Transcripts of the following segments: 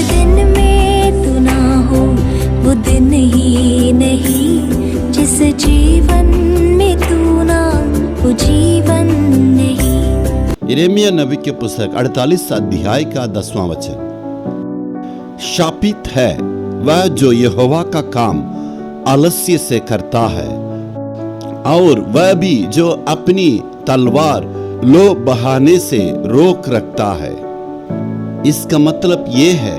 दिन में तू ना हो वो दिन ही नहीं, जिस जीवन में तू ना वो जीवन नहीं। यिर्मयाह नबी के पुस्तक 48 अध्याय का 10वां वचन। शापित है वह जो यहोवा का काम आलस्य से करता है, और वह भी जो अपनी तलवार लो बहाने से रोक रखता है। इसका मतलब ये है,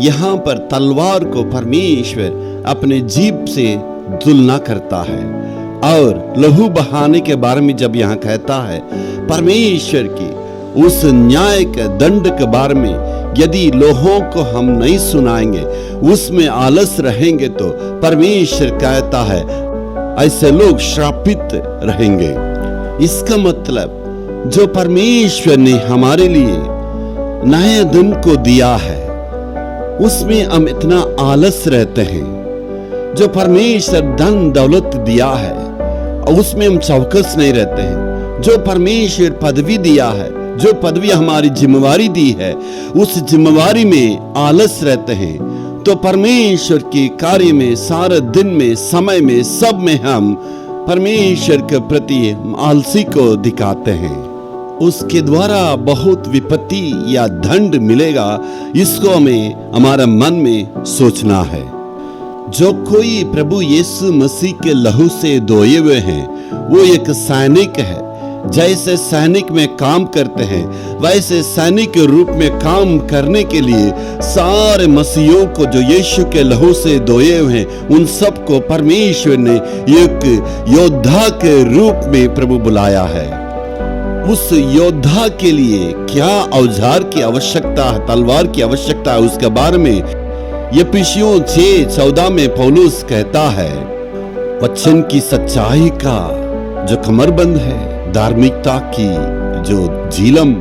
यहाँ पर तलवार को परमेश्वर अपने जीभ से तुलना करता है, और लहू बहाने के बारे में जब यहाँ कहता है, परमेश्वर की उस न्याय के दंड के बारे में यदि लोगों को हम नहीं सुनाएंगे, उसमें आलस रहेंगे, तो परमेश्वर कहता है ऐसे लोग श्रापित रहेंगे। इसका मतलब जो परमेश्वर ने हमारे लिए नए दिन को दिया है, उसमें हम इतना आलस रहते हैं। जो परमेश्वर धन दौलत दिया है, उसमें हम चौकस नहीं रहते हैं। जो परमेश्वर पदवी दिया है, जो पदवी हमारी जिम्मेवारी दी है, उस जिम्मेवारी में आलस रहते हैं। तो परमेश्वर के कार्य में, सारे दिन में, समय में, सब में हम परमेश्वर के प्रति आलसी को दिखाते हैं। उसके द्वारा बहुत विपत्ति या दंड मिलेगा, इसको हमें हमारे मन में सोचना है। जो कोई प्रभु यीशु मसीह के लहू से धोए हुए हैं, वो एक सैनिक है। जैसे सैनिक में काम करते हैं, वैसे सैनिक के रूप में काम करने के लिए सारे मसीहों को जो यीशु के लहू से धोए हुए हैं, उन सबको परमेश्वर ने एक योद्धा के रूप में प्रभु बुलाया है। उस योद्धा के लिए क्या औजार की आवश्यकता है, तलवार की आवश्यकता है, उसके बारे में यफिसियों 6:14 में पौलुस कहता है, वचन की सच्चाई का जो कमरबंद है, धार्मिकता की जो झिलम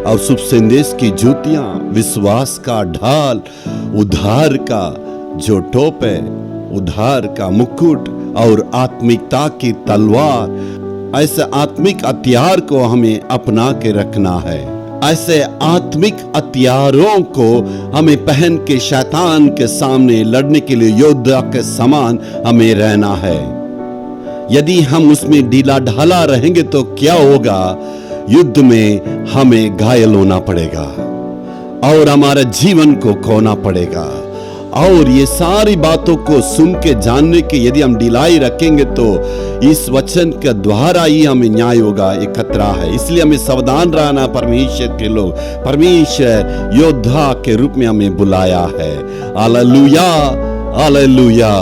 और शुभ संदेश की जूतियां, विश्वास का ढाल, उद्धार का जो टोप है, उद्धार का मुकुट और आत्मिकता की तलवार, ऐसे आत्मिक हथियार को हमें अपना के रखना है। ऐसे आत्मिक हथियारों को हमें पहन के शैतान के सामने लड़ने के लिए योद्धा के समान हमें रहना है। यदि हम उसमें ढीला ढाला रहेंगे तो क्या होगा? युद्ध में हमें घायल होना पड़ेगा और हमारे जीवन को खोना पड़ेगा। और ये सारी बातों को सुन के जानने के यदि हम ढिलाई रखेंगे तो इस वचन के द्वारा ही हमें न्याय होगा, एक खतरा है। इसलिए हमें सावधान रहना। परमेश्वर के लोग, परमेश्वर योद्धा के रूप में हमें बुलाया है। Hallelujah, hallelujah.